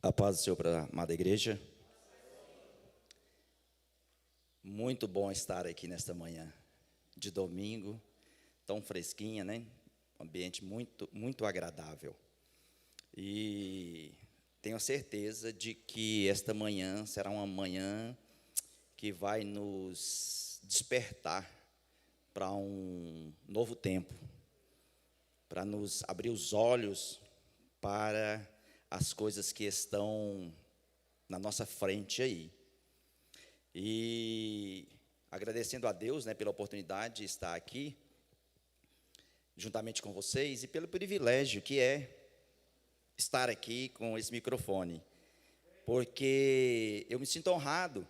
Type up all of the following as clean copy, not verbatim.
A paz do Senhor para a amada igreja. Muito bom estar aqui nesta manhã de domingo, tão fresquinha, né? Um ambiente muito agradável. E tenho certeza de que esta manhã será uma manhã que vai nos despertar para um novo tempo, para nos abrir os olhos para as coisas que estão na nossa frente aí. E agradecendo a Deus, né, pela oportunidade de estar aqui, juntamente com vocês, e pelo privilégio que é estar aqui com esse microfone, porque eu me sinto honrado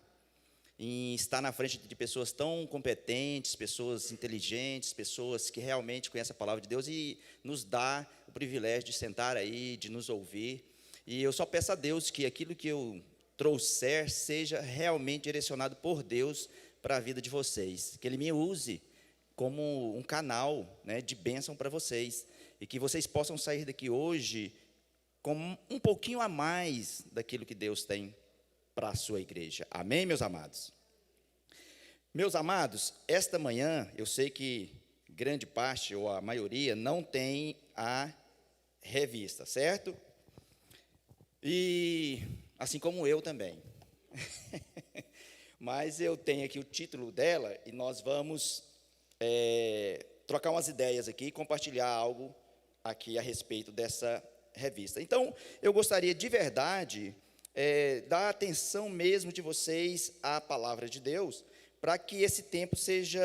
em estar na frente de pessoas tão competentes, pessoas inteligentes, pessoas que realmente conhecem a palavra de Deus e nos dá o privilégio de sentar aí, de nos ouvir. E eu só peço a Deus que aquilo que eu trouxer seja realmente direcionado por Deus para a vida de vocês, que Ele me use como um canal, né, de bênção para vocês, e que vocês possam sair daqui hoje com um pouquinho a mais daquilo que Deus tem para a sua igreja. Amém, meus amados? Meus amados, esta manhã, eu sei que grande parte, ou a maioria, não tem a revista, certo? E assim como eu também. Mas eu tenho aqui o título dela e nós vamos trocar umas ideias aqui e compartilhar algo aqui a respeito dessa revista. Então, eu gostaria de verdade dar atenção mesmo de vocês à palavra de Deus, para que esse tempo seja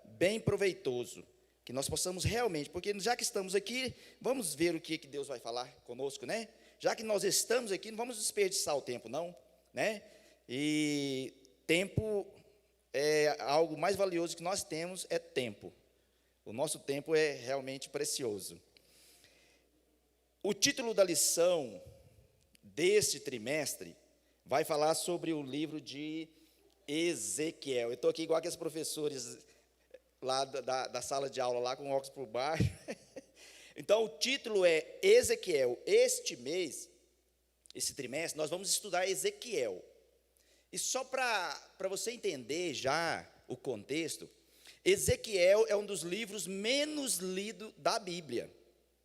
bem proveitoso, que nós possamos realmente, porque já que estamos aqui, vamos ver o que Deus vai falar conosco, né? Já que nós estamos aqui, não vamos desperdiçar o tempo, não, né? E tempo é algo mais valioso que nós temos, é tempo. O nosso tempo é realmente precioso. O título da lição deste trimestre vai falar sobre o livro de Ezequiel. Eu estou aqui igual aqueles professores lá da sala de aula, lá com o óculos por baixo. Então, o título é Ezequiel. Este mês, esse trimestre, nós vamos estudar Ezequiel. E só para você entender já o contexto, Ezequiel é um dos livros menos lidos da Bíblia.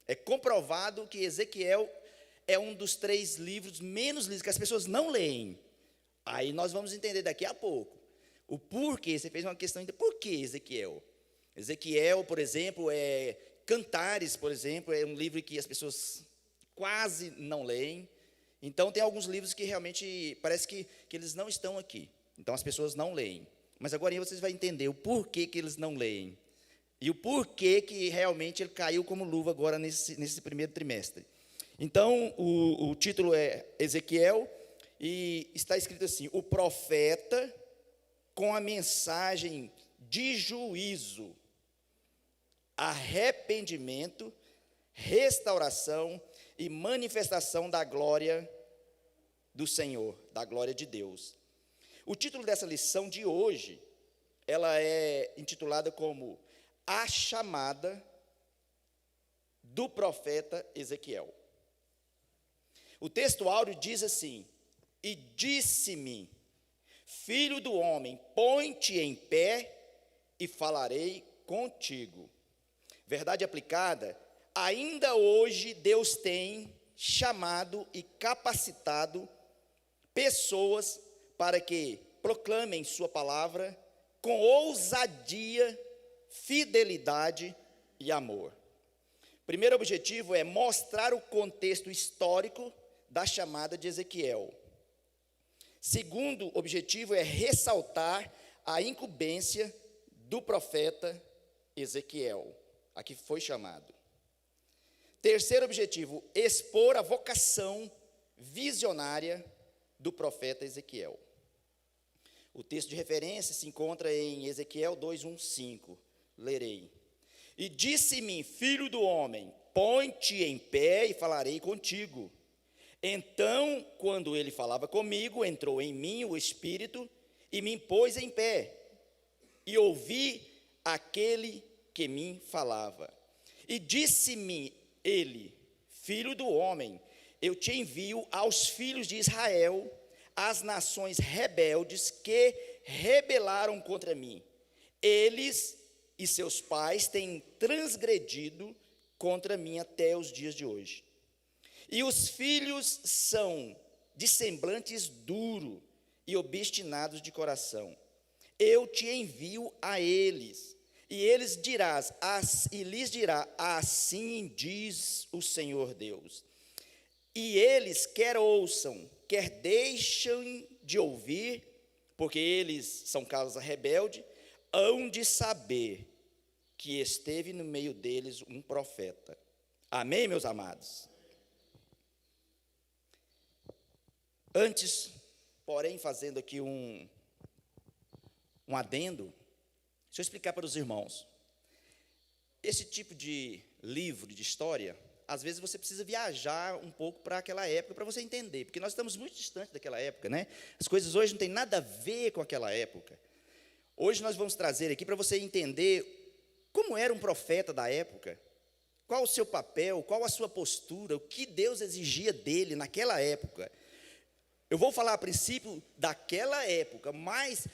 É comprovado que Ezequiel é um dos 3 livros menos lidos, que as pessoas não leem. Aí nós vamos entender daqui a pouco o porquê. Você fez uma questão de por que Ezequiel? Ezequiel, por exemplo, Cantares, por exemplo, é um livro que as pessoas quase não leem. Então, tem alguns livros que realmente parece que eles não estão aqui. Então, as pessoas não leem. Mas agora vocês vão entender o porquê que eles não leem. E o porquê que realmente ele caiu como luva agora nesse primeiro trimestre. Então, o título é Ezequiel, e está escrito assim: o profeta com a mensagem de juízo, arrependimento, restauração e manifestação da glória do Senhor, da glória de Deus. O título dessa lição de hoje, ela é intitulada como A Chamada do Profeta Ezequiel. O texto áureo diz assim: e disse-me, filho do homem, põe-te em pé e falarei contigo. Verdade aplicada, ainda hoje Deus tem chamado e capacitado pessoas para que proclamem sua palavra com ousadia, fidelidade e amor. Primeiro objetivo é mostrar o contexto histórico da chamada de Ezequiel. Segundo objetivo é ressaltar a incumbência do profeta Ezequiel, a que foi chamado. Terceiro objetivo, expor a vocação visionária do profeta Ezequiel. O texto de referência se encontra em Ezequiel 2:1-5. Lerei. E disse-me, filho do homem, põe-te em pé e falarei contigo. Então, quando ele falava comigo, entrou em mim o Espírito e me pôs em pé. E ouvi aquele que me falava. E disse-me ele, filho do homem, eu te envio aos filhos de Israel, às nações rebeldes que rebelaram contra mim. Eles e seus pais têm transgredido contra mim até os dias de hoje. E os filhos são de semblantes duro e obstinados de coração. Eu te envio a eles, e lhes dirá, assim diz o Senhor Deus. E eles quer ouçam, quer deixem de ouvir, porque eles são casa rebelde, hão de saber que esteve no meio deles um profeta. Amém, meus amados? Antes, porém, fazendo aqui um adendo, deixa eu explicar para os irmãos. Esse tipo de livro, de história, às vezes você precisa viajar um pouco para aquela época para você entender, porque nós estamos muito distantes daquela época, né? As coisas hoje não têm nada a ver com aquela época. Hoje nós vamos trazer aqui para você entender como era um profeta da época, qual o seu papel, qual a sua postura, o que Deus exigia dele naquela época. Eu vou falar a princípio daquela época, mas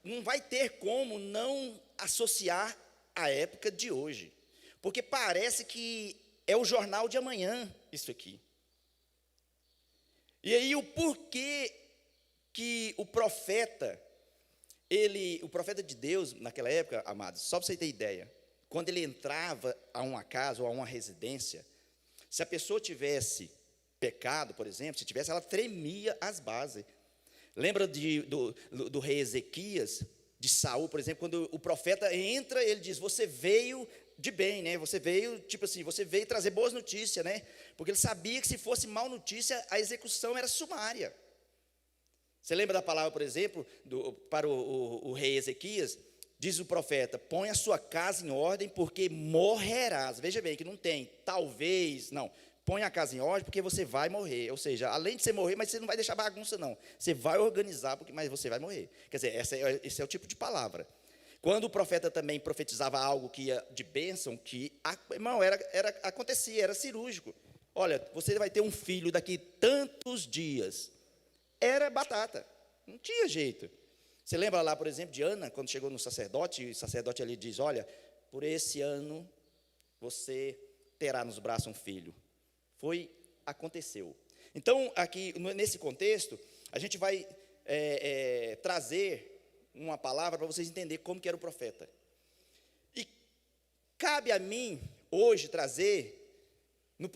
não vai ter como não associar a época de hoje, porque parece que é o jornal de amanhã, isso aqui. E aí o porquê que o profeta de Deus, naquela época, amados, só para você ter ideia, quando ele entrava a uma casa ou a uma residência, se a pessoa tivesse pecado, por exemplo, ela tremia as bases. Lembra do rei Ezequias, de Saul, por exemplo, quando o profeta entra, ele diz, você veio de bem, né? Você veio, tipo assim, você veio trazer boas notícias, né? Porque ele sabia que se fosse mal notícia, a execução era sumária. Você lembra da palavra, por exemplo, para o rei Ezequias? Diz o profeta, põe a sua casa em ordem, porque morrerás. Veja bem, que não tem, talvez, não. Põe a casa em ordem, porque você vai morrer. Ou seja, além de você morrer, mas você não vai deixar bagunça, não. Você vai organizar, mas você vai morrer. Quer dizer, esse é o tipo de palavra. Quando o profeta também profetizava algo que ia de bênção, irmão, acontecia, era cirúrgico. Olha, você vai ter um filho daqui tantos dias. Era batata, não tinha jeito. Você lembra lá, por exemplo, de Ana, quando chegou no sacerdote, e o sacerdote ali diz, olha, por esse ano você terá nos braços um filho. Aconteceu. Então, aqui, nesse contexto, a gente vai trazer uma palavra para vocês entenderem como que era o profeta. E cabe a mim, hoje, trazer, na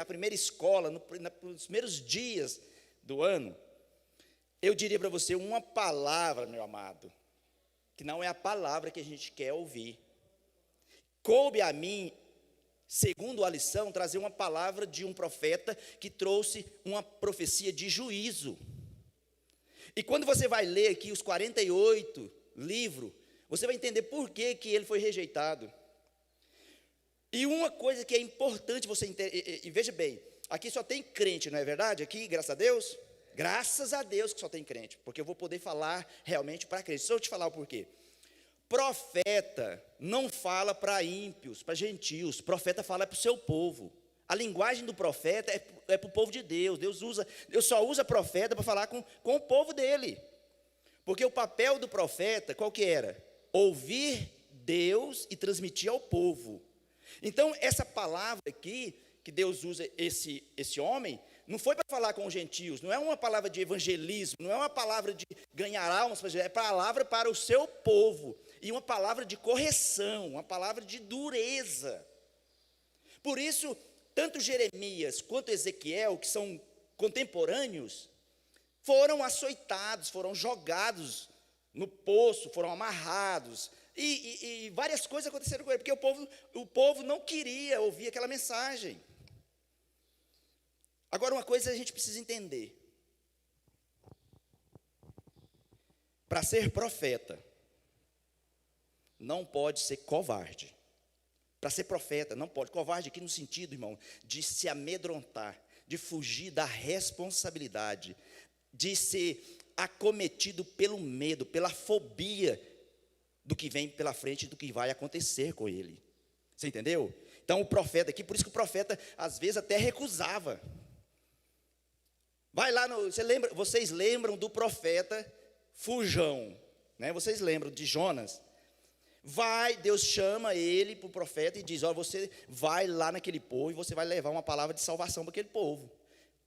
primeira escola, nos primeiros dias do ano, eu diria para você uma palavra, meu amado, que não é a palavra que a gente quer ouvir. Coube a mim, segundo a lição, trazer uma palavra de um profeta que trouxe uma profecia de juízo. E quando você vai ler aqui os 48 livros, você vai entender por que ele foi rejeitado. E uma coisa que é importante você entender, e veja bem, aqui só tem crente, não é verdade? Aqui, graças a Deus que só tem crente, porque eu vou poder falar realmente para crente. Só eu te falar o porquê. Profeta não fala para ímpios, para gentios, profeta fala para o seu povo. A linguagem do profeta é para o povo de Deus. Deus só usa profeta para falar com o povo dele. Porque o papel do profeta, qual que era? Ouvir Deus e transmitir ao povo. Então, essa palavra aqui, que Deus usa esse homem, não foi para falar com os gentios, não é uma palavra de evangelismo, não é uma palavra de ganhar almas, é palavra para o seu povo. E uma palavra de correção, uma palavra de dureza. Por isso, tanto Jeremias quanto Ezequiel, que são contemporâneos, foram açoitados, foram jogados no poço, foram amarrados, e várias coisas aconteceram com ele, porque o povo não queria ouvir aquela mensagem. Agora, uma coisa a gente precisa entender. Para ser profeta, não pode ser covarde. Para ser profeta, não pode. Covarde aqui no sentido, irmão, de se amedrontar, de fugir da responsabilidade, de ser acometido pelo medo, pela fobia do que vem pela frente, do que vai acontecer com ele. Você entendeu? Então, o profeta aqui, por isso que o profeta, às vezes, até recusava. Vai lá, vocês lembram do profeta Fujão, né? Vocês lembram de Jonas? Deus chama ele para o profeta e diz: olha, você vai lá naquele povo e você vai levar uma palavra de salvação para aquele povo.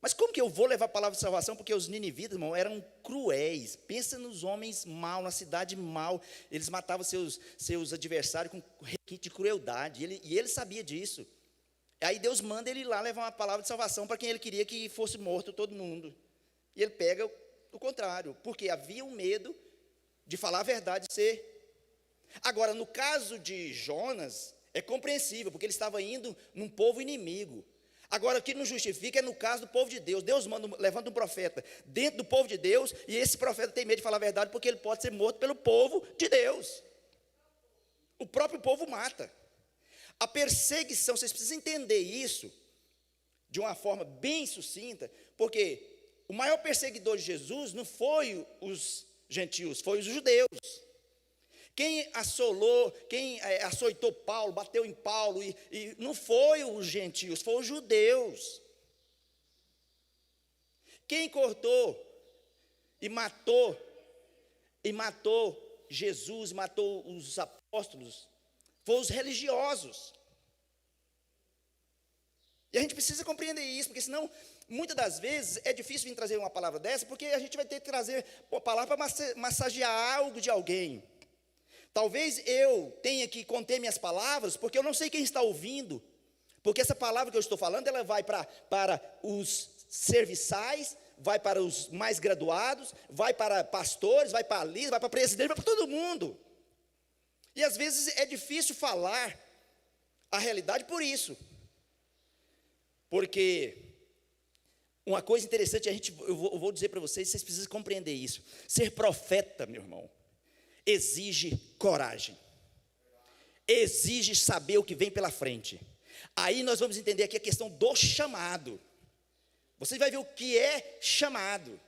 Mas como que eu vou levar a palavra de salvação? Porque os ninivitas, irmão, eram cruéis. Pensa nos homens mal, na cidade mal. Eles matavam seus adversários com requinte de crueldade. E ele sabia disso. Aí Deus manda ele ir lá levar uma palavra de salvação para quem ele queria que fosse morto todo mundo. E ele pega o contrário, porque havia um medo de falar a verdade e ser. Agora, no caso de Jonas, é compreensível, porque ele estava indo num povo inimigo. Agora, o que não justifica é no caso do povo de Deus. Deus levanta um profeta dentro do povo de Deus, e esse profeta tem medo de falar a verdade, porque ele pode ser morto pelo povo de Deus. O próprio povo mata. A perseguição, vocês precisam entender isso de uma forma bem sucinta, porque o maior perseguidor de Jesus não foi os gentios, foi os judeus. Quem açoitou Paulo, bateu em Paulo, e não foi os gentios, foi os judeus. Quem cortou e matou Jesus, matou os apóstolos, foi os religiosos. E a gente precisa compreender isso, porque senão, muitas das vezes, é difícil vir trazer uma palavra dessa, porque a gente vai ter que trazer uma palavra para massagear algo de alguém. Talvez eu tenha que conter minhas palavras, porque eu não sei quem está ouvindo. Porque essa palavra que eu estou falando, ela vai para os serviçais, vai para os mais graduados, vai para pastores, vai para líderes, vai para presidente, vai para todo mundo. E às vezes é difícil falar a realidade por isso. Porque uma coisa interessante, eu vou dizer para vocês precisam compreender isso. Ser profeta, meu irmão, exige coragem, exige saber o que vem pela frente. Aí nós vamos entender aqui a questão do chamado. Você vai ver o que é chamado.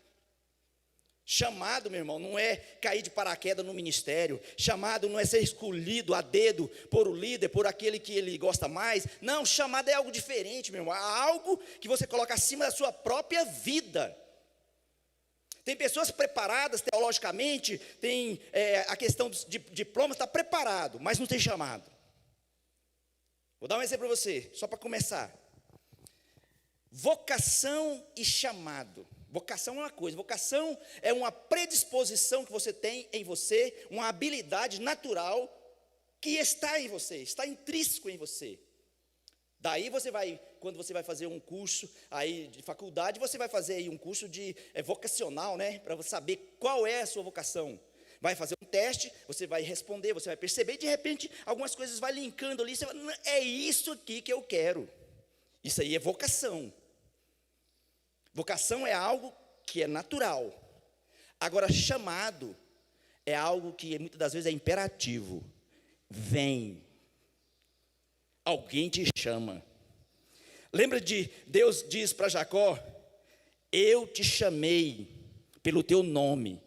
Chamado, meu irmão, não é cair de paraquedas no ministério. Chamado não é ser escolhido a dedo por o líder, por aquele que ele gosta mais. Não, chamado é algo diferente, meu irmão. É algo que você coloca acima da sua própria vida. Tem pessoas preparadas teologicamente, tem a questão de diploma, está preparado, mas não tem chamado. Vou dar um exemplo para você, só para começar. Vocação e chamado. Vocação é uma coisa, vocação é uma predisposição que você tem em você, uma habilidade natural que está em você, está intrínseco em você. Daí você vai, quando você vai fazer um curso aí de faculdade, você vai fazer aí um curso de vocacional, né? Para saber qual é a sua vocação. Vai fazer um teste, você vai responder, você vai perceber, e de repente algumas coisas vai linkando ali, você vai, é isso aqui que eu quero. Isso aí é vocação. Vocação é algo que é natural. Agora, chamado é algo que muitas das vezes é imperativo. Vem. Alguém te chama. Lembra de Deus diz para Jacó: eu te chamei pelo teu nome.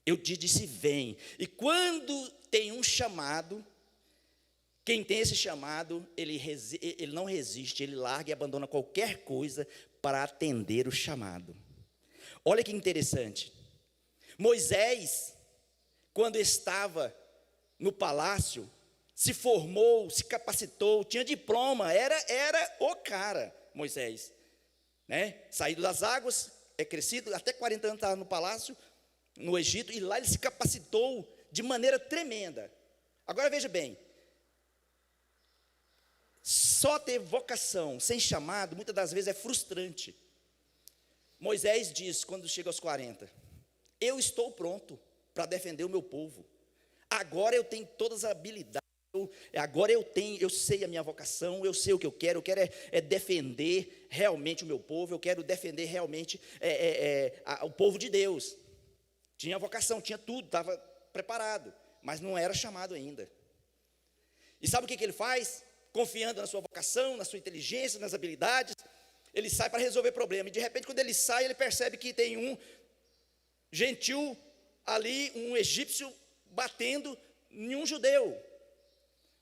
Eu te disse vem. E quando tem um chamado, quem tem esse chamado, ele não resiste, ele larga e abandona qualquer coisa para atender o chamado. Olha que interessante. Moisés, quando estava no palácio, se formou, se capacitou, tinha diploma, era o cara, Moisés, né? Saído das águas, crescido, até 40 anos estava no palácio, no Egito, e lá ele se capacitou de maneira tremenda. Agora veja bem, só ter vocação sem chamado, muitas das vezes é frustrante. Moisés diz, quando chega aos 40, eu estou pronto para defender o meu povo, agora eu tenho todas as habilidades, agora eu sei a minha vocação, eu sei o que eu quero defender realmente o meu povo, eu quero defender realmente o povo de Deus. Tinha vocação, tinha tudo, estava preparado, mas não era chamado ainda. E sabe o que ele faz? Confiando na sua vocação, na sua inteligência, nas habilidades, ele sai para resolver problema. E de repente, quando ele sai, ele percebe que tem um gentil ali, um egípcio, batendo em um judeu.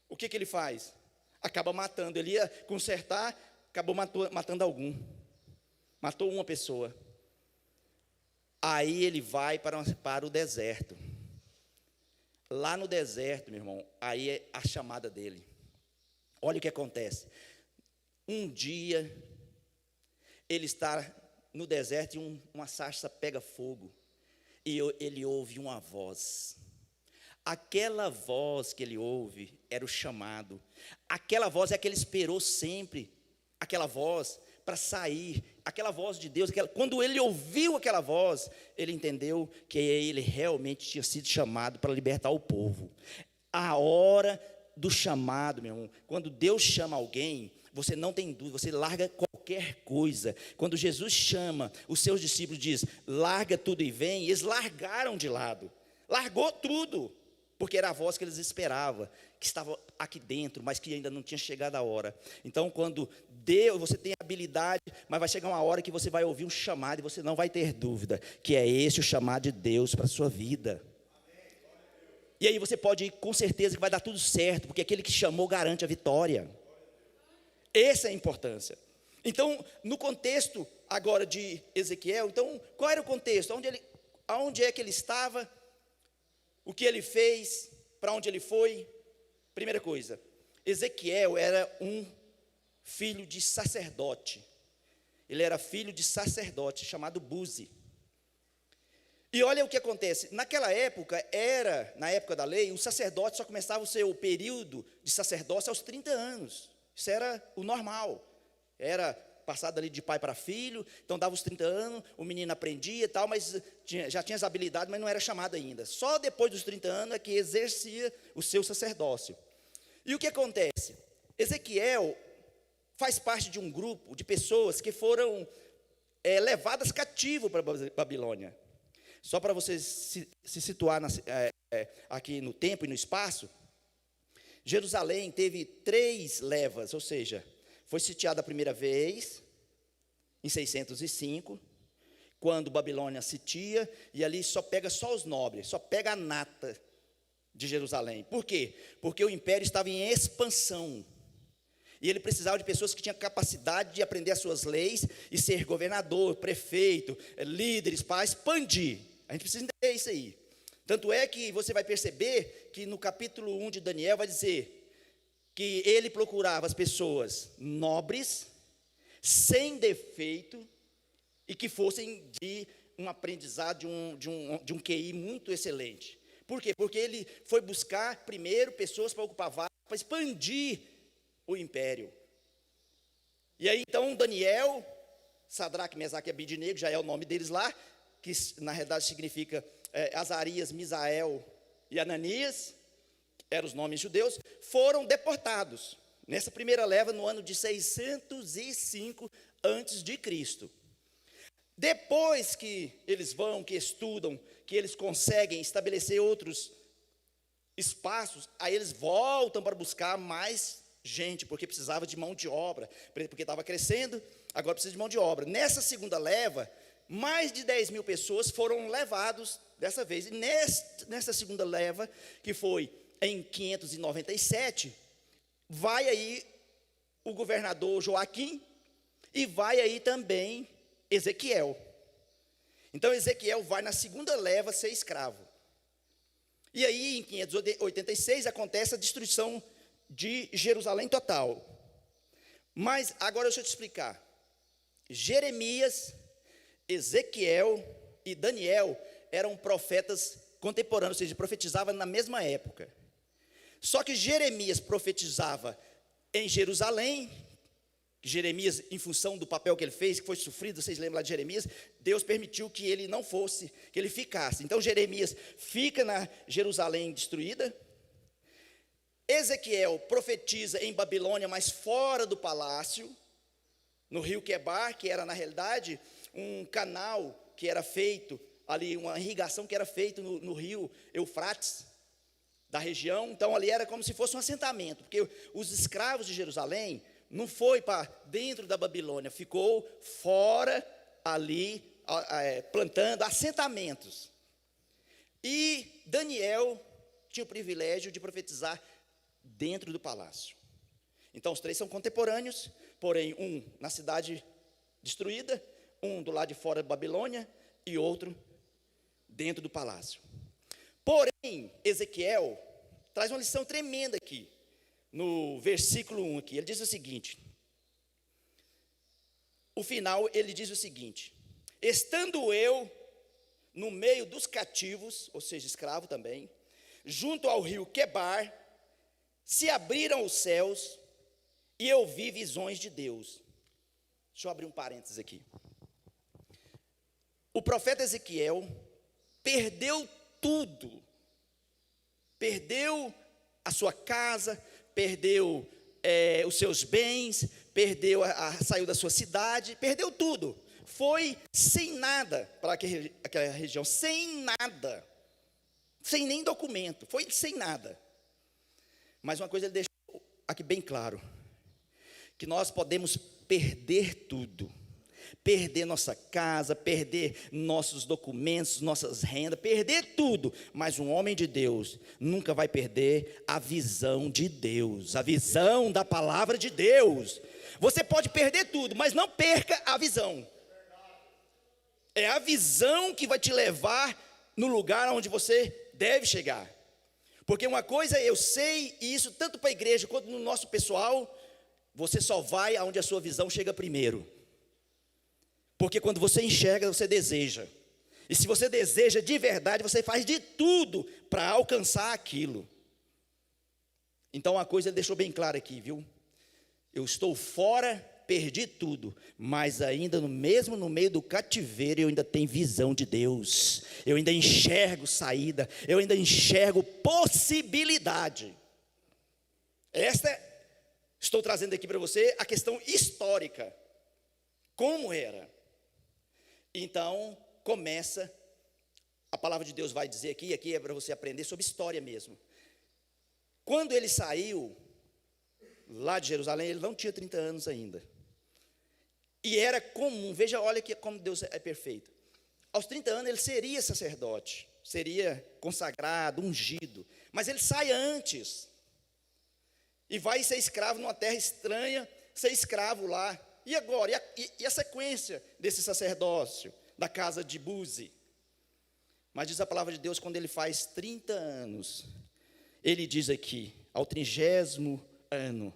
O que ele faz? Acaba matando. Ele ia consertar, acabou matando algum. matou uma pessoa. Aí ele vai para o deserto. Lá no deserto, meu irmão, aí é a chamada dele. Olha o que acontece. Um dia, ele está no deserto e uma sarça pega fogo. E ele ouve uma voz. Aquela voz que ele ouve era o chamado. Aquela voz é a que ele esperou sempre. Aquela voz para sair, aquela voz de Deus. Quando ele ouviu aquela voz, ele entendeu que ele realmente tinha sido chamado para libertar o povo. A hora do chamado, meu irmão, quando Deus chama alguém, você não tem dúvida, você larga qualquer coisa. Quando Jesus chama, os seus discípulos diz, larga tudo e vem, eles largaram de lado, largou tudo, porque era a voz que eles esperavam, que estava aqui dentro, mas que ainda não tinha chegado a hora. Então, quando Deus, você tem habilidade, mas vai chegar uma hora que você vai ouvir um chamado, e você não vai ter dúvida, que é esse o chamado de Deus para a sua vida. E aí você pode ir com certeza que vai dar tudo certo, porque aquele que chamou garante a vitória. Essa é a importância. Então, no contexto agora de Ezequiel, então, qual era o contexto? Aonde é que ele estava? O que ele fez? Para onde ele foi? Primeira coisa, Ezequiel era um filho de sacerdote. Ele era filho de sacerdote, chamado Buzi. E olha o que acontece, naquela época, na época da lei, o sacerdote só começava o seu período de sacerdócio aos 30 anos. Isso era o normal, era passado ali de pai para filho, então dava os 30 anos, o menino aprendia e tal, mas já tinha as habilidades, mas não era chamado ainda. Só depois dos 30 anos é que exercia o seu sacerdócio. E o que acontece? Ezequiel faz parte de um grupo de pessoas que foram levadas cativo para a Babilônia. Só para você se situar aqui no tempo e no espaço, Jerusalém teve 3 levas, ou seja, foi sitiada a primeira vez, em 605, quando Babilônia sitia, e ali só pega os nobres, só pega a nata de Jerusalém. Por quê? Porque o império estava em expansão, e ele precisava de pessoas que tinham capacidade de aprender as suas leis, e ser governador, prefeito, líderes, para expandir. A gente precisa entender isso aí. Tanto é que você vai perceber que no capítulo 1 de Daniel vai dizer que ele procurava as pessoas nobres, sem defeito, e que fossem de um aprendizado, de um QI muito excelente. Por quê? Porque ele foi buscar primeiro pessoas para ocupar vagas, para expandir o império. E aí então Daniel, Sadraque, Mesaque e Abidnego, já é o nome deles lá, que na realidade significa Azarias, Misael e Ananias, eram os nomes judeus, foram deportados nessa primeira leva no ano de 605 a.C. Depois que eles vão, que estudam, que eles conseguem estabelecer outros espaços, aí eles voltam para buscar mais gente, porque precisava de mão de obra, porque estava crescendo, agora precisa de mão de obra. Nessa segunda leva, mais de 10 mil pessoas foram levados dessa vez. E nessa segunda leva, que foi em 597, vai aí o governador Joaquim e vai aí também Ezequiel. Então Ezequiel vai na segunda leva ser escravo. E aí em 586 acontece a destruição de Jerusalém total. Mas agora deixa eu te explicar. Jeremias, Ezequiel e Daniel eram profetas contemporâneos, ou seja, profetizavam na mesma época. Só que Jeremias profetizava em Jerusalém. Jeremias, em função do papel que ele fez, que foi sofrido, vocês lembram lá de Jeremias, Deus permitiu que ele não fosse, que ele ficasse. Então Jeremias fica na Jerusalém destruída. Ezequiel profetiza em Babilônia, mas fora do palácio, no rio Quebar, que era na realidade um canal que era feito ali, uma irrigação que era feita no rio Eufrates, da região. Então ali era como se fosse um assentamento, porque os escravos de Jerusalém não foi para dentro da Babilônia, ficou fora ali, plantando assentamentos. E Daniel tinha o privilégio de profetizar dentro do palácio. Então os 3 são contemporâneos, porém um na cidade destruída, um do lado de fora da Babilônia e outro dentro do palácio. Porém, Ezequiel traz uma lição tremenda aqui, no versículo 1 aqui. Ele diz o seguinte, o final ele diz o seguinte: estando eu no meio dos cativos, ou seja, escravo também, junto ao rio Quebar, se abriram os céus e eu vi visões de Deus. Deixa eu abrir um parênteses aqui. O profeta Ezequiel perdeu tudo. Perdeu a sua casa, perdeu os seus bens, saiu da sua cidade, perdeu tudo. Foi sem nada para aquela região, sem nada, sem nem documento, foi sem nada. Mas uma coisa ele deixou aqui bem claro, que nós podemos perder tudo, perder nossa casa, perder nossos documentos, nossas rendas, perder tudo, mas um homem de Deus nunca vai perder a visão de Deus, a visão da palavra de Deus. Você pode perder tudo, mas não perca a visão. É a visão que vai te levar no lugar onde você deve chegar. Porque uma coisa eu sei, e isso tanto para a igreja quanto no nosso pessoal, você só vai aonde a sua visão chega primeiro. Porque quando você enxerga, você deseja. E se você deseja de verdade, você faz de tudo para alcançar aquilo. Então uma coisa ele deixou bem claro aqui, viu? Eu estou fora, perdi tudo, mas ainda no meio do cativeiro, eu ainda tenho visão de Deus. Eu ainda enxergo saída, eu ainda enxergo possibilidade. Estou trazendo aqui para você a questão histórica. Como era? Então, começa, a palavra de Deus vai dizer aqui é para você aprender sobre história mesmo. Quando ele saiu lá de Jerusalém, ele não tinha 30 anos ainda. E era comum, veja, olha que como Deus é perfeito. Aos 30 anos ele seria sacerdote, seria consagrado, ungido. Mas ele sai antes. E vai ser escravo numa terra estranha, ser escravo lá. E agora? E a sequência desse sacerdócio, da casa de Buzi? Mas diz a palavra de Deus, quando ele faz 30 anos, ele diz aqui, ao 30º ano,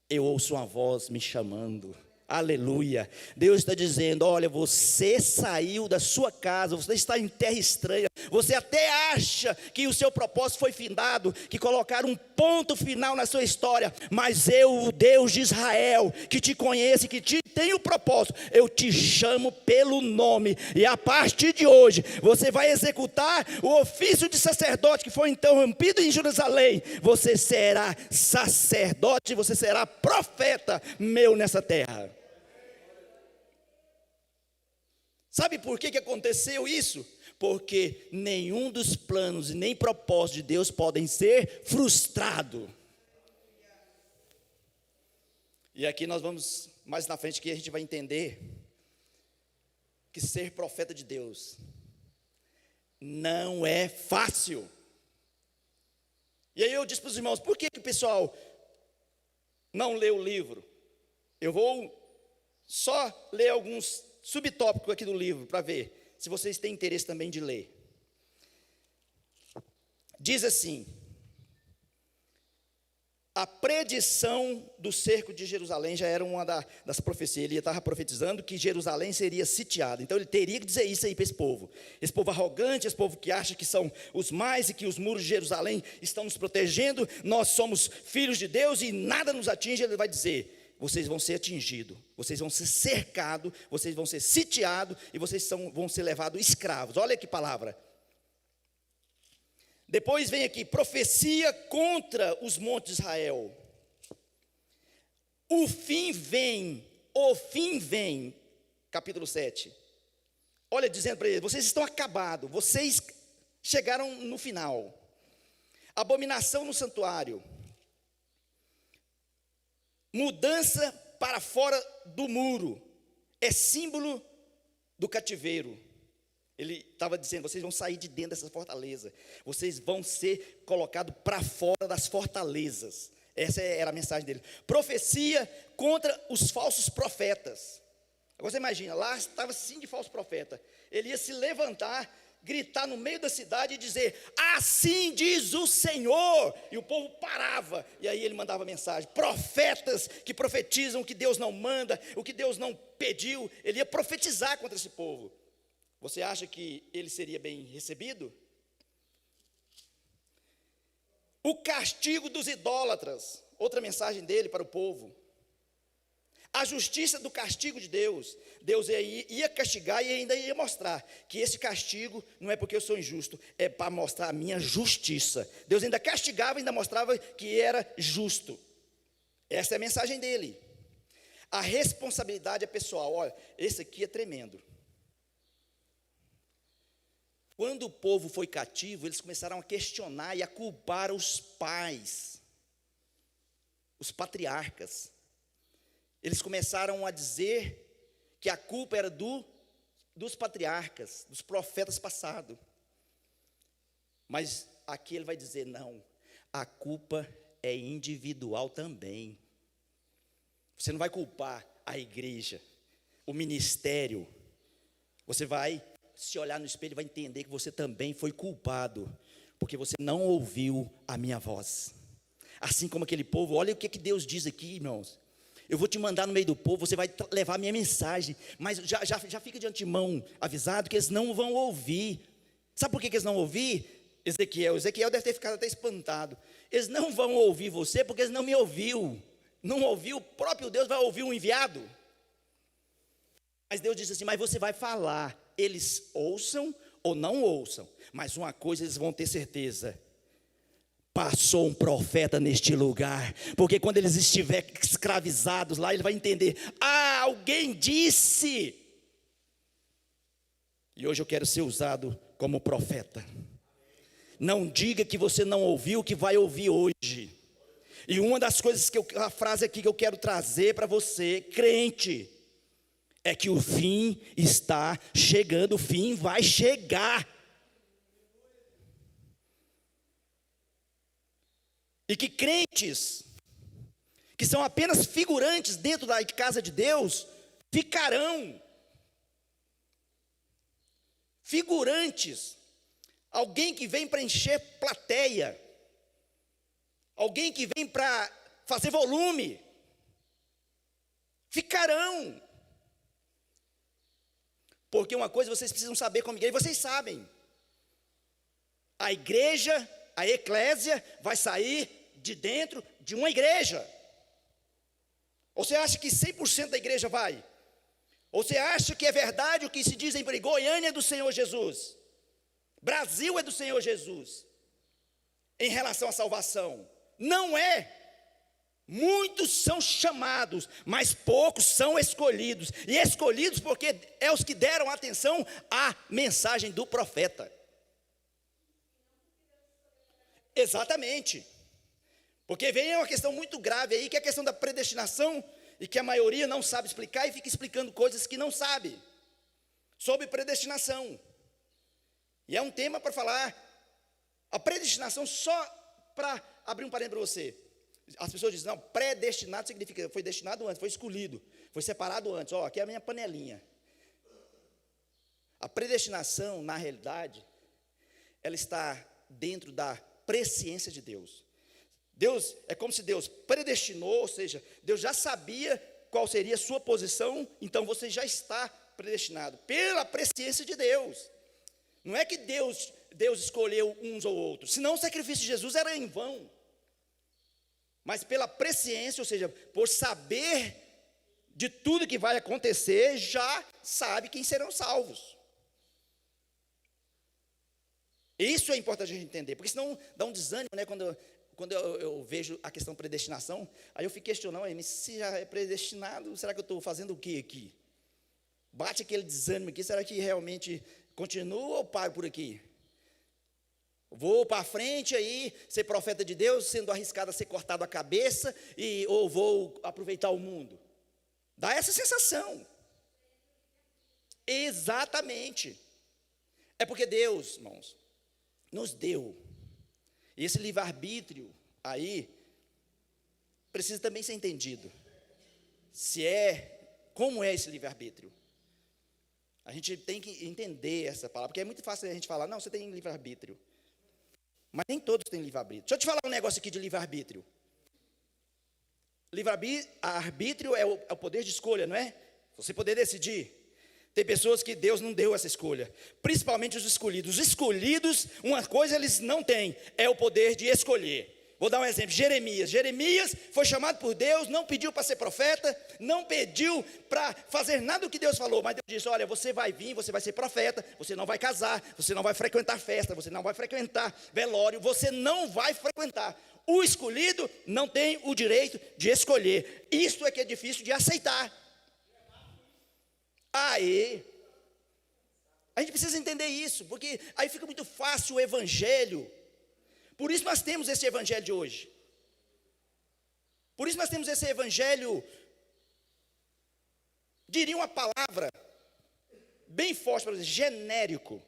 eu ouço uma voz me chamando. Aleluia. Deus está dizendo, olha, você saiu da sua casa, você está em terra estranha, você até acha que o seu propósito foi findado, que colocaram um ponto final na sua história, mas eu, o Deus de Israel, que te conhece, que te tem o propósito, eu te chamo pelo nome, e a partir de hoje, você vai executar o ofício de sacerdote que foi interrompido em Jerusalém. Você será sacerdote, você será profeta meu nessa terra. Sabe por que aconteceu isso? Porque nenhum dos planos e nem propósitos de Deus podem ser frustrados. E aqui nós vamos, mais na frente, que a gente vai entender que ser profeta de Deus não é fácil. E aí eu disse para os irmãos, por que o pessoal não lê o livro? Eu vou só ler alguns subtópicos aqui do livro, para ver se vocês têm interesse também de ler. Diz assim, a predição do cerco de Jerusalém já era uma das profecias. Ele estava profetizando que Jerusalém seria sitiada. Então ele teria que dizer isso aí para esse povo arrogante, esse povo que acha que são os mais e que os muros de Jerusalém estão nos protegendo, nós somos filhos de Deus e nada nos atinge. Ele vai dizer, vocês vão ser atingidos, vocês vão ser cercados, vocês vão ser sitiados e vocês vão ser levados escravos. Olha que palavra. Depois vem aqui, profecia contra os montes de Israel. O fim vem, capítulo 7. Olha, dizendo para eles, vocês estão acabados, vocês chegaram no final. Abominação no santuário. Mudança para fora do muro, é símbolo do cativeiro. Ele estava dizendo, vocês vão sair de dentro dessa fortaleza, vocês vão ser colocados para fora das fortalezas. Essa era a mensagem dele. Profecia contra os falsos profetas. Agora você imagina, lá estava sim de falso profeta. Ele ia se levantar, gritar no meio da cidade e dizer: assim diz o Senhor. E o povo parava, e aí ele mandava mensagem. Profetas que profetizam o que Deus não manda, o que Deus não pediu. Ele ia profetizar contra esse povo. Você acha que ele seria bem recebido? O castigo dos idólatras, outra mensagem dele para o povo. A justiça do castigo de Deus. Deus ia castigar e ainda ia mostrar que esse castigo não é porque eu sou injusto, é para mostrar a minha justiça. Deus ainda castigava e ainda mostrava que era justo. Essa é a mensagem dele. A responsabilidade é pessoal. Olha, esse aqui é tremendo. Quando o povo foi cativo, eles começaram a questionar e a culpar os pais, os patriarcas. Eles começaram a dizer que a culpa era dos patriarcas, dos profetas passados. Mas aqui ele vai dizer: não, a culpa é individual também. Você não vai culpar a igreja, o ministério. Você vai se olhar no espelho e vai entender que você também foi culpado, porque você não ouviu a minha voz. Assim como aquele povo, olha o que Deus diz aqui, irmãos. Eu vou te mandar no meio do povo, você vai levar a minha mensagem, mas já fica de antemão avisado que eles não vão ouvir. Sabe por que eles não vão ouvir? Ezequiel deve ter ficado até espantado. Eles não vão ouvir você porque eles não me ouviu. Não ouviu, o próprio Deus vai ouvir um enviado. Mas Deus disse assim: mas você vai falar, eles ouçam ou não ouçam, mas uma coisa eles vão ter certeza: passou um profeta neste lugar, porque quando eles estiverem escravizados lá, ele vai entender: ah, alguém disse. E hoje eu quero ser usado como profeta. Não diga que você não ouviu o que vai ouvir hoje. E uma das coisas a frase aqui que eu quero trazer para você, crente, é que o fim está chegando, o fim vai chegar. E que crentes, que são apenas figurantes dentro da casa de Deus, ficarão. Figurantes, alguém que vem para encher plateia, alguém que vem para fazer volume, ficarão. Porque uma coisa vocês precisam saber como igreja, vocês sabem, a igreja, a eclésia vai sair de dentro de uma igreja. Ou você acha que 100% da igreja vai? Ou você acha que é verdade o que se diz em Goiânia é do Senhor Jesus? Brasil é do Senhor Jesus, em relação à salvação? Não é. Muitos são chamados, mas poucos são escolhidos. E escolhidos porque é os que deram atenção à mensagem do profeta. Exatamente. Porque vem uma questão muito grave aí, que é a questão da predestinação, e que a maioria não sabe explicar e fica explicando coisas que não sabe sobre predestinação. E é um tema para falar. A predestinação, só para abrir um parênteses para você. As pessoas dizem: não, predestinado significa foi destinado antes, foi escolhido, foi separado antes. Ó, aqui é a minha panelinha. A predestinação, na realidade, ela está dentro da presciência de Deus. Deus, é como se Deus predestinou, ou seja, Deus já sabia qual seria a sua posição, então você já está predestinado, pela presciência de Deus. Não é que Deus escolheu uns ou outros, senão o sacrifício de Jesus era em vão. Mas pela presciência, ou seja, por saber de tudo que vai acontecer, já sabe quem serão salvos. Isso é importante a gente entender, porque senão dá um desânimo, né? Quando eu vejo a questão predestinação, aí eu fico questionando: mas se já é predestinado, será que eu estou fazendo o que aqui? Bate aquele desânimo aqui: será que realmente continuo ou paro por aqui? Vou para frente aí, ser profeta de Deus, sendo arriscado a ser cortado a cabeça, ou vou aproveitar o mundo? Dá essa sensação. Exatamente. É porque Deus, irmãos, nos deu. E esse livre-arbítrio aí precisa também ser entendido. Se é Como é esse livre-arbítrio? A gente tem que entender essa palavra, porque é muito fácil a gente falar, não, você tem livre-arbítrio. Mas nem todos têm livre-arbítrio. Deixa eu te falar um negócio aqui de livre-arbítrio. Livre-arbítrio é o poder de escolha, não é? Você poder decidir. Tem pessoas que Deus não deu essa escolha, principalmente os escolhidos. Os escolhidos, uma coisa eles não têm, é o poder de escolher. Vou dar um exemplo, Jeremias foi chamado por Deus, não pediu para ser profeta, não pediu para fazer nada do que Deus falou, mas Deus disse, olha, você vai vir, você vai ser profeta, você não vai casar, você não vai frequentar festa, você não vai frequentar velório, você não vai frequentar. O escolhido não tem o direito de escolher. Isso é que é difícil de aceitar. Aí, a gente precisa entender isso, porque aí fica muito fácil o evangelho. Por isso nós temos esse evangelho de hoje. Por isso nós temos esse evangelho, diria uma palavra bem forte para dizer, genérico.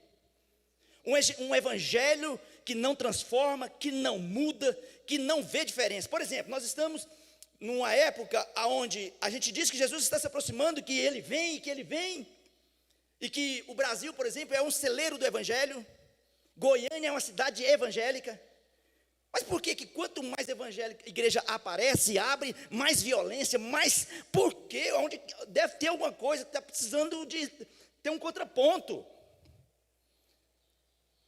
Um evangelho que não transforma, que não muda, que não vê diferença. Por exemplo, nós estamos numa época onde a gente diz que Jesus está se aproximando, que Ele vem, e que o Brasil, por exemplo, é um celeiro do evangelho. Goiânia é uma cidade evangélica. Mas por que quanto mais igreja aparece, abre, mais violência, mais... Por quê? Onde deve ter alguma coisa que está precisando de ter um contraponto.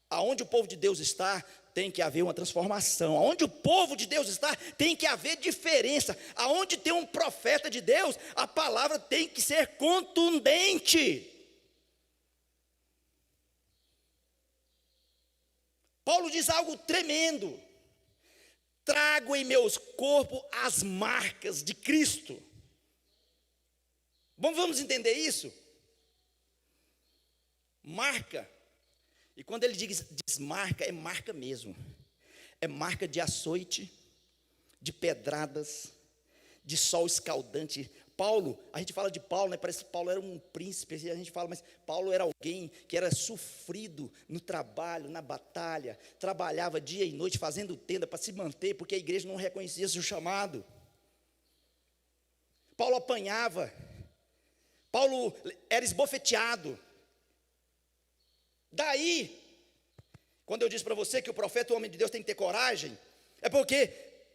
Aonde o povo de Deus está, tem que haver uma transformação. Aonde o povo de Deus está, tem que haver diferença. Aonde tem um profeta de Deus, a palavra tem que ser contundente. Paulo diz algo tremendo. Trago em meus corpos as marcas de Cristo. Bom, vamos entender isso? Marca. E quando ele diz marca, é marca mesmo. É marca de açoite, de pedradas, de sol escaldante. Paulo, a gente fala de Paulo, né? Parece que Paulo era um príncipe, a gente fala, mas Paulo era alguém que era sofrido no trabalho, na batalha, trabalhava dia e noite fazendo tenda para se manter, porque a igreja não reconhecia seu chamado. Paulo apanhava, Paulo era esbofeteado. Daí, quando eu disse para você que o profeta, o homem de Deus, tem que ter coragem, é porque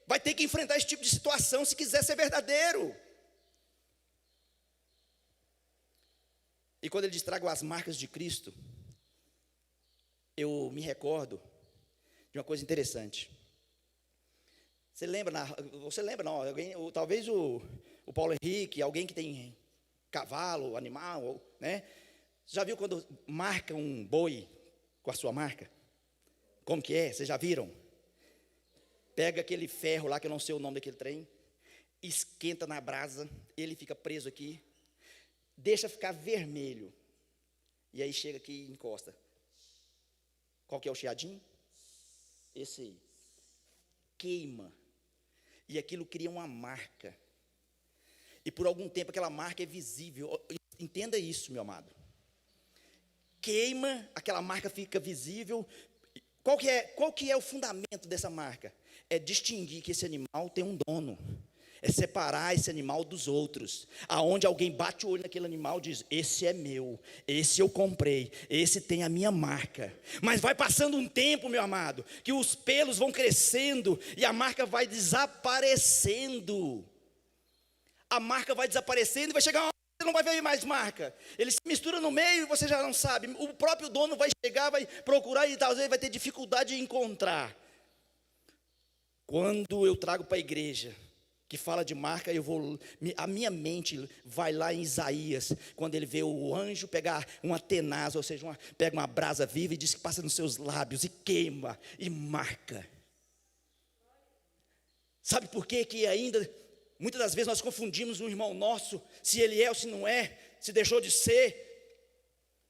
vai ter que enfrentar esse tipo de situação se quiser ser verdadeiro. E quando ele diz, trago as marcas de Cristo, eu me recordo de uma coisa interessante. Você lembra, não, alguém, talvez o Paulo Henrique, alguém que tem cavalo, animal, né? Já viu quando marca um boi com a sua marca? Como que é? Vocês já viram? Pega aquele ferro lá, que eu não sei o nome daquele trem, esquenta na brasa, ele fica preso aqui, deixa ficar vermelho, e aí chega aqui e encosta. Qual que é o chiadinho? Esse aí. Queima. E aquilo cria uma marca. E por algum tempo aquela marca é visível. Entenda isso, meu amado. Queima, aquela marca fica visível. Qual que é o fundamento dessa marca? É distinguir que esse animal tem um dono. É separar esse animal dos outros. Aonde alguém bate o olho naquele animal e diz, esse é meu, esse eu comprei, esse tem a minha marca. Mas vai passando um tempo, meu amado, que os pelos vão crescendo e a marca vai desaparecendo. A marca vai desaparecendo e vai chegar uma hora que você não vai ver mais marca. Ele se mistura no meio e você já não sabe. O próprio dono vai chegar, vai procurar e talvez vai ter dificuldade de encontrar. Quando eu trago para a igreja que fala de marca, a minha mente vai lá em Isaías, quando ele vê o anjo pegar uma tenaz, ou seja, pega uma brasa viva e diz que passa nos seus lábios e queima e marca. Sabe por quê que ainda, muitas das vezes nós confundimos um irmão nosso, se ele é ou se não é, se deixou de ser,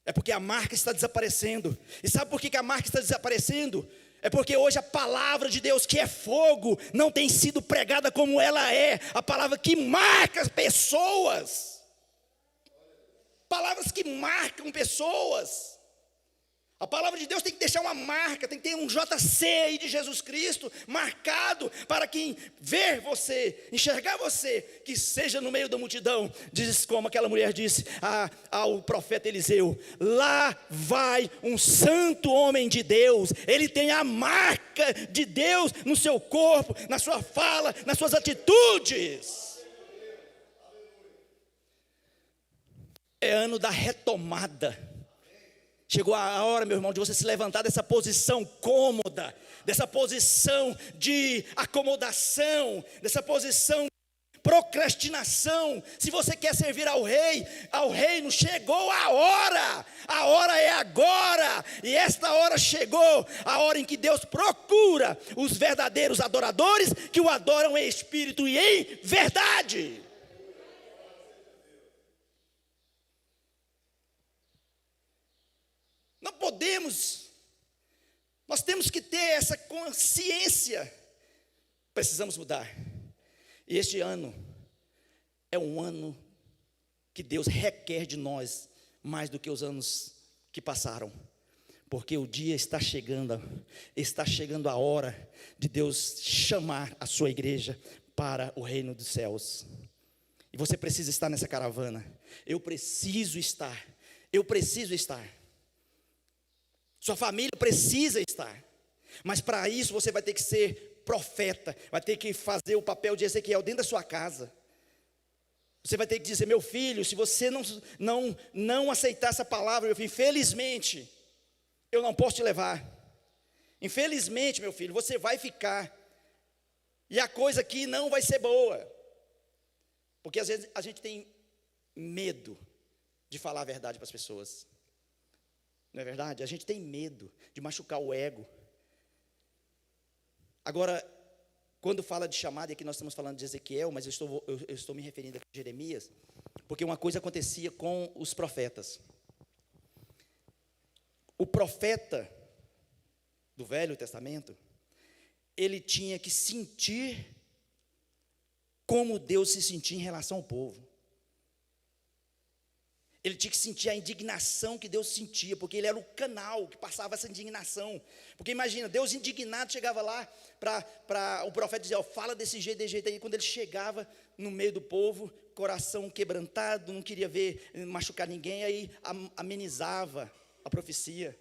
é porque a marca está desaparecendo. E sabe por que a marca está desaparecendo? É porque hoje a palavra de Deus, que é fogo, não tem sido pregada como ela é. A palavra que marca as pessoas. Palavras que marcam pessoas. A palavra de Deus tem que deixar uma marca, tem que ter um JC aí de Jesus Cristo, marcado, para quem ver você, enxergar você, que seja no meio da multidão, diz como aquela mulher disse ao profeta Eliseu: lá vai um santo homem de Deus, ele tem a marca de Deus no seu corpo, na sua fala, nas suas atitudes. É ano da retomada. Chegou a hora, meu irmão, de você se levantar dessa posição cômoda, dessa posição de acomodação, dessa posição de procrastinação. Se você quer servir ao reino, chegou a hora é agora, e esta hora chegou, a hora em que Deus procura os verdadeiros adoradores, que o adoram em espírito e em verdade. Não podemos, nós temos que ter essa consciência, precisamos mudar. E este ano é um ano que Deus requer de nós mais do que os anos que passaram, porque o dia está chegando a hora de Deus chamar a sua igreja para o reino dos céus. E você precisa estar nessa caravana. Eu preciso estar. Sua família precisa estar, mas para isso você vai ter que ser profeta, vai ter que fazer o papel de Ezequiel dentro da sua casa. Você vai ter que dizer: meu filho, se você não aceitar essa palavra, meu filho, infelizmente, eu não posso te levar. Infelizmente, meu filho, você vai ficar, e a coisa aqui não vai ser boa, porque às vezes a gente tem medo de falar a verdade para as pessoas. Não é verdade? A gente tem medo de machucar o ego. Agora, quando fala de chamada, e aqui nós estamos falando de Ezequiel, mas eu estou me referindo aqui a Jeremias, porque uma coisa acontecia com os profetas. O profeta do Velho Testamento, ele tinha que sentir como Deus se sentia em relação ao povo. Ele tinha que sentir a indignação que Deus sentia, porque ele era o canal que passava essa indignação. Porque imagina, Deus indignado chegava lá para o profeta dizer: fala desse jeito aí. Quando ele chegava no meio do povo, coração quebrantado, não queria ver machucar ninguém, aí amenizava a profecia.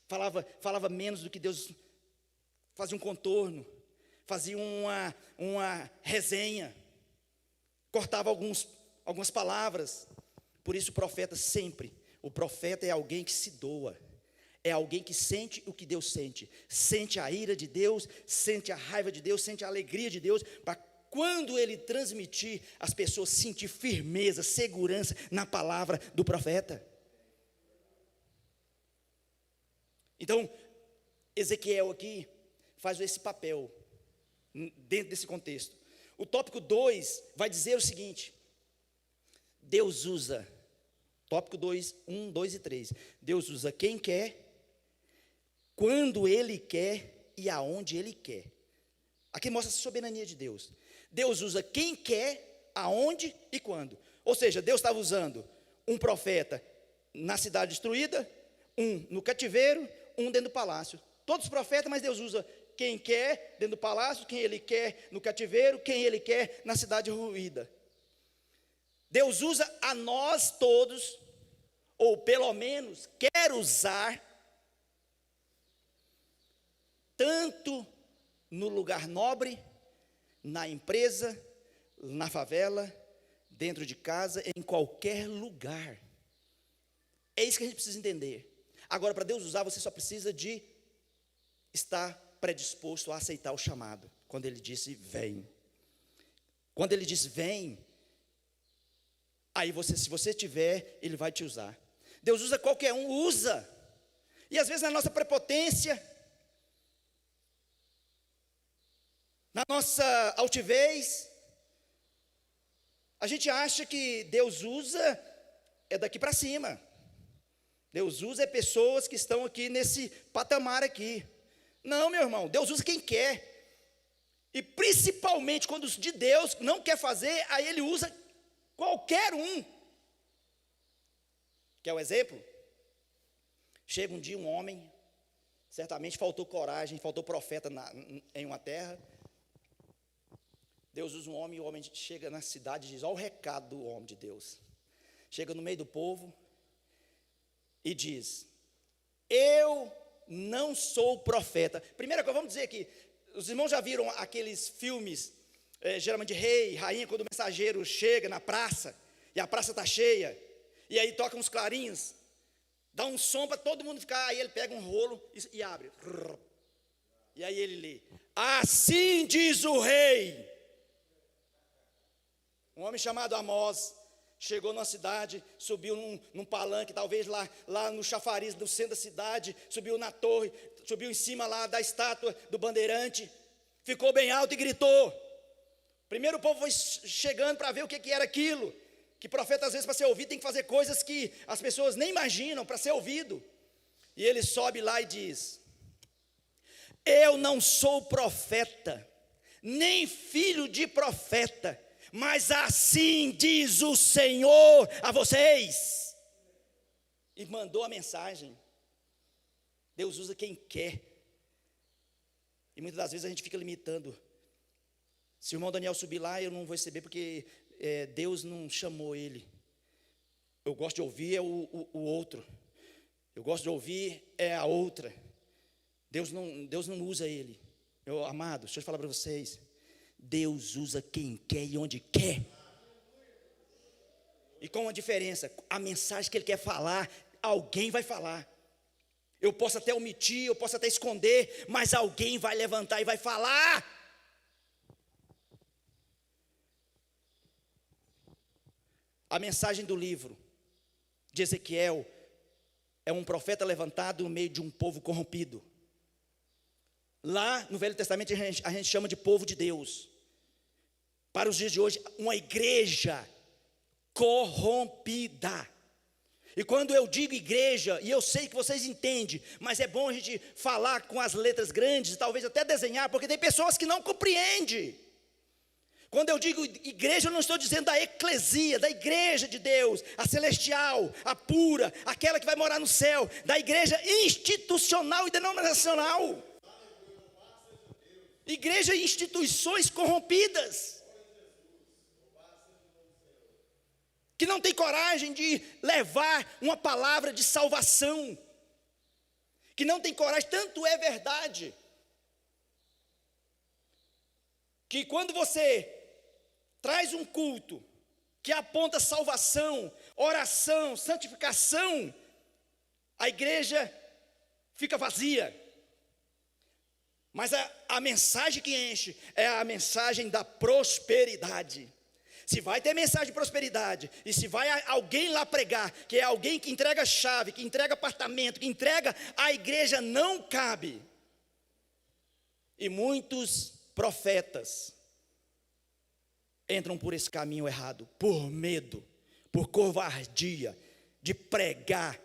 Falava menos do que Deus, fazia um contorno, fazia uma resenha, cortava algumas palavras. Por isso o profeta é alguém que se doa, é alguém que sente o que Deus sente a ira de Deus, sente a raiva de Deus, sente a alegria de Deus, para quando ele transmitir, as pessoas sentir firmeza, segurança na palavra do profeta. Então, Ezequiel aqui faz esse papel, dentro desse contexto. O tópico 2 vai dizer o seguinte: Deus usa, tópico 2, 1, 2 e 3. Deus usa quem quer, quando Ele quer e aonde Ele quer. Aqui mostra a soberania de Deus. Deus usa quem quer, aonde e quando. Ou seja, Deus estava usando um profeta na cidade destruída, um no cativeiro, um dentro do palácio. Todos os profetas, mas Deus usa quem quer dentro do palácio, quem Ele quer no cativeiro, quem Ele quer na cidade ruída. Deus usa a nós todos, ou pelo menos quer usar, tanto no lugar nobre, na empresa, na favela, dentro de casa, em qualquer lugar. É isso que a gente precisa entender. Agora, para Deus usar, você só precisa de estar predisposto a aceitar o chamado. Quando Ele disse: vem. Quando Ele diz: vem, aí se você tiver, Ele vai te usar. Deus usa qualquer um, usa. E às vezes na nossa prepotência, na nossa altivez, a gente acha que Deus usa daqui para cima. Deus usa pessoas que estão aqui nesse patamar aqui. Não, meu irmão, Deus usa quem quer. E principalmente quando os de Deus não quer fazer, aí Ele usa qualquer um. Quer um exemplo? Chega um dia um homem, certamente faltou coragem, faltou profeta em uma terra. Deus usa um homem e o homem chega na cidade e diz: olha o recado do homem de Deus. Chega no meio do povo e diz: eu não sou profeta. Primeira coisa, vamos dizer aqui, os irmãos já viram aqueles filmes, geralmente de rei, rainha, quando o mensageiro chega na praça, e a praça está cheia, e aí toca uns clarinhos, dá um som para todo mundo ficar, aí ele pega um rolo e abre. E aí ele lê: assim diz o rei. Um homem chamado Amós chegou numa cidade, subiu num palanque, talvez lá no chafariz do centro da cidade, subiu na torre, subiu em cima lá da estátua do bandeirante, ficou bem alto e gritou. Primeiro o povo foi chegando para ver o que era aquilo, que profeta às vezes para ser ouvido tem que fazer coisas que as pessoas nem imaginam para ser ouvido. E ele sobe lá e diz: eu não sou profeta, nem filho de profeta, mas assim diz o Senhor a vocês. E mandou a mensagem. Deus usa quem quer. E muitas das vezes a gente fica limitando. Se o irmão Daniel subir lá, eu não vou receber porque Deus não chamou ele. Eu gosto de ouvir o outro. Eu gosto de ouvir a outra. Deus não usa ele. Meu amado, deixa eu falar para vocês. Deus usa quem quer e onde quer. E com uma diferença: a mensagem que Ele quer falar, alguém vai falar. Eu posso até omitir, eu posso até esconder, mas alguém vai levantar e vai falar. A mensagem do livro de Ezequiel é um profeta levantado no meio de um povo corrompido. Lá no Velho Testamento a gente chama de povo de Deus. Para os dias de hoje, uma igreja corrompida. E quando eu digo igreja, e eu sei que vocês entendem, mas é bom a gente falar com as letras grandes, talvez até desenhar, porque tem pessoas que não compreendem. Quando eu digo igreja, eu não estou dizendo da eclesia, da igreja de Deus, a celestial, a pura, aquela que vai morar no céu, da igreja institucional e denominacional. Igreja e instituições corrompidas, que não tem coragem de levar uma palavra de salvação, que não tem coragem, tanto é verdade, que quando você traz um culto que aponta salvação, oração, santificação, a igreja fica vazia. Mas a mensagem que enche é a mensagem da prosperidade. Se vai ter mensagem de prosperidade, e se vai alguém lá pregar, que é alguém que entrega chave, que entrega apartamento, que entrega a igreja, não cabe. E muitos profetas entram por esse caminho errado, por medo, por covardia, de pregar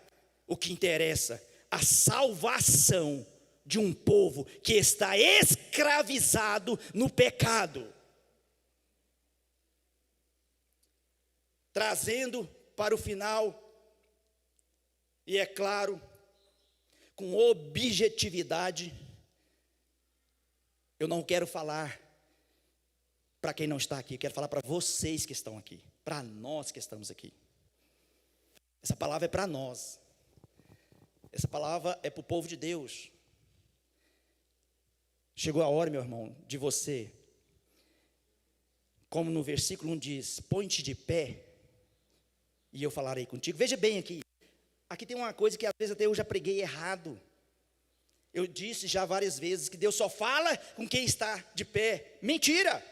o que interessa, a salvação de um povo que está escravizado no pecado. Trazendo para o final, e é claro, com objetividade, eu não quero falar para quem não está aqui, quero falar para vocês que estão aqui, para nós que estamos aqui. Essa palavra é para nós, essa palavra é para o povo de Deus. Chegou a hora, meu irmão, de você, como no versículo 1 diz, põe-te de pé, e eu falarei contigo. Veja bem aqui tem uma coisa que às vezes até eu já preguei errado. Eu disse já várias vezes que Deus só fala com quem está de pé. Mentira!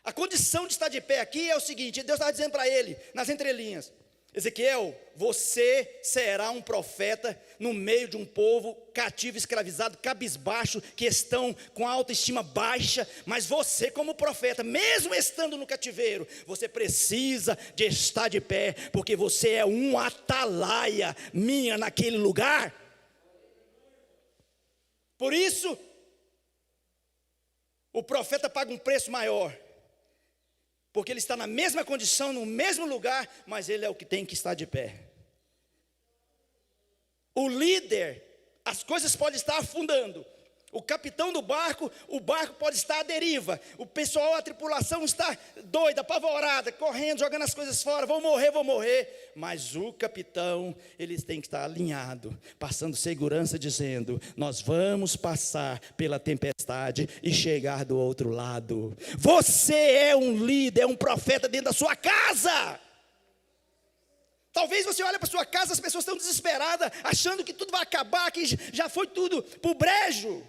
A condição de estar de pé aqui é o seguinte: Deus estava dizendo para ele, nas entrelinhas: Ezequiel, você será um profeta no meio de um povo cativo, escravizado, cabisbaixo, que estão com a autoestima baixa, mas você como profeta, mesmo estando no cativeiro, você precisa de estar de pé, porque você é um atalaia minha naquele lugar. Por isso, o profeta paga um preço maior, porque ele está na mesma condição, no mesmo lugar, mas ele é o que tem que estar de pé. o líder, as coisas podem estar afundando. O capitão do barco, o barco pode estar à deriva. O pessoal, a tripulação está doida, apavorada, correndo, jogando as coisas fora. Vou morrer. Mas o capitão, eles têm que estar alinhado, passando segurança, dizendo: nós vamos passar pela tempestade e chegar do outro lado. Você é um líder, é um profeta dentro da sua casa. Talvez você olhe para a sua casa, as pessoas estão desesperadas, achando que tudo vai acabar, que já foi tudo para o brejo.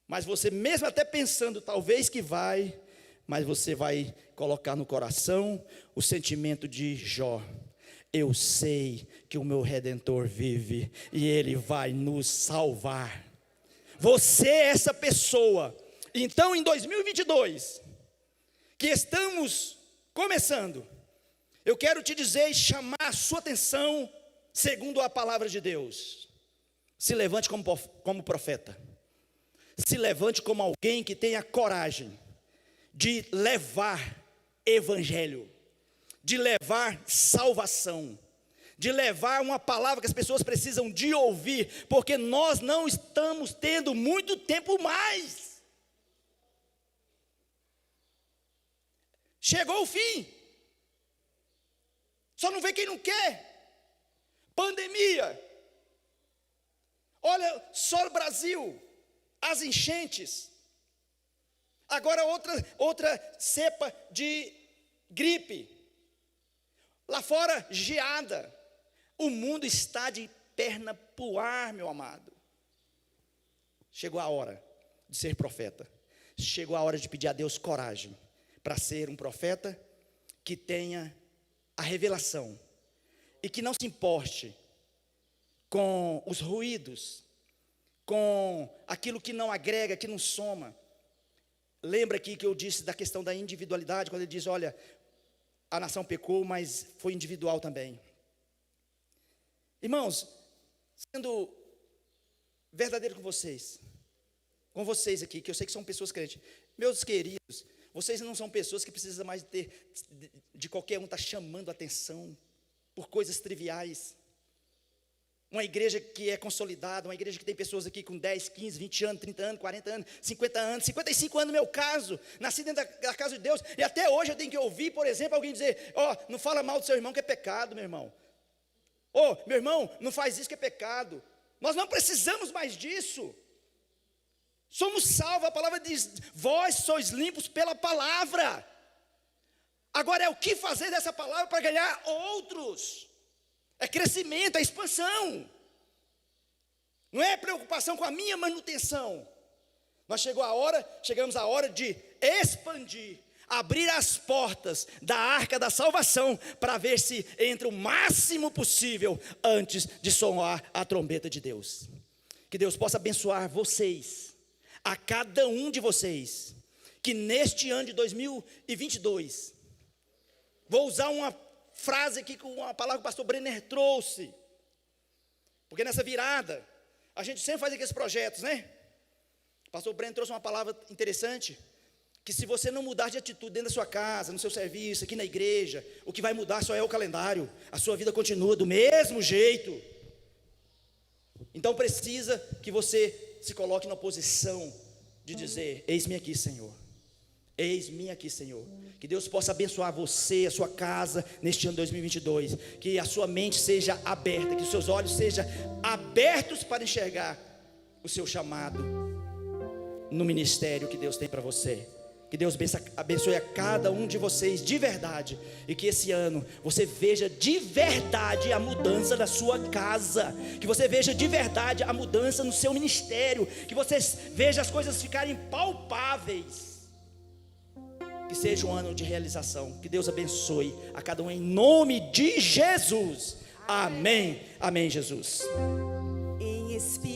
Mas você mesmo até pensando, talvez que vai, mas você vai colocar no coração o sentimento de Jó: eu sei que o meu Redentor vive e Ele vai nos salvar. Você é essa pessoa. Então, em 2022, que estamos começando, eu quero te dizer e chamar a sua atenção, segundo a palavra de Deus. Se levante como profeta. Se levante como alguém que tenha coragem de levar evangelho, de levar salvação, de levar uma palavra que as pessoas precisam de ouvir, porque nós não estamos tendo muito tempo mais. Chegou o fim. Só não vê quem não quer. Pandemia. Olha só o Brasil, as enchentes. Agora outra cepa de gripe. Lá fora, geada. O mundo está de perna pro ar, meu amado. Chegou a hora de ser profeta. Chegou a hora de pedir a Deus coragem para ser um profeta que tenha a revelação e que não se importe com os ruídos, com aquilo que não agrega, que não soma. Lembra aqui que eu disse da questão da individualidade, quando ele diz: olha, a nação pecou, mas foi individual também. Irmãos, sendo verdadeiro com vocês aqui, que eu sei que são pessoas crentes, meus queridos, vocês não são pessoas que precisam mais de qualquer um estar chamando atenção por coisas triviais. Uma igreja que é consolidada, uma igreja que tem pessoas aqui com 10, 15, 20 anos, 30 anos, 40 anos, 50 anos, 55 anos no meu caso, nasci dentro da casa de Deus, e até hoje eu tenho que ouvir, por exemplo, alguém dizer: ó, não fala mal do seu irmão que é pecado, meu irmão. Ô, meu irmão, não faz isso que é pecado. Nós não precisamos mais disso. Somos salvos, a palavra diz: vós sois limpos pela palavra. Agora é o que fazer dessa palavra para ganhar outros. É crescimento, é expansão. Não é preocupação com a minha manutenção. Chegamos à hora de expandir, abrir as portas da arca da salvação, para ver se entra o máximo possível antes de soar a trombeta de Deus. Que Deus possa abençoar vocês, a cada um de vocês, que neste ano de 2022, vou usar uma frase aqui com uma palavra que o pastor Brenner trouxe, porque nessa virada, a gente sempre faz aqueles projetos, né? O pastor Brenner trouxe uma palavra interessante, que se você não mudar de atitude dentro da sua casa, no seu serviço, aqui na igreja, o que vai mudar só é o calendário, a sua vida continua do mesmo jeito. Então precisa que você se coloque na posição de dizer: eis-me aqui, Senhor. Eis-me aqui, Senhor. Que Deus possa abençoar você, a sua casa, neste ano 2022. Que a sua mente seja aberta, que os seus olhos sejam abertos para enxergar o seu chamado no ministério que Deus tem para você. Que Deus abençoe a cada um de vocês de verdade, e que esse ano você veja de verdade a mudança na sua casa, que você veja de verdade a mudança no seu ministério, que você veja as coisas ficarem palpáveis. Que seja um ano de realização. Que Deus abençoe a cada um em nome de Jesus. Amém. Amém, Jesus. Em espírito.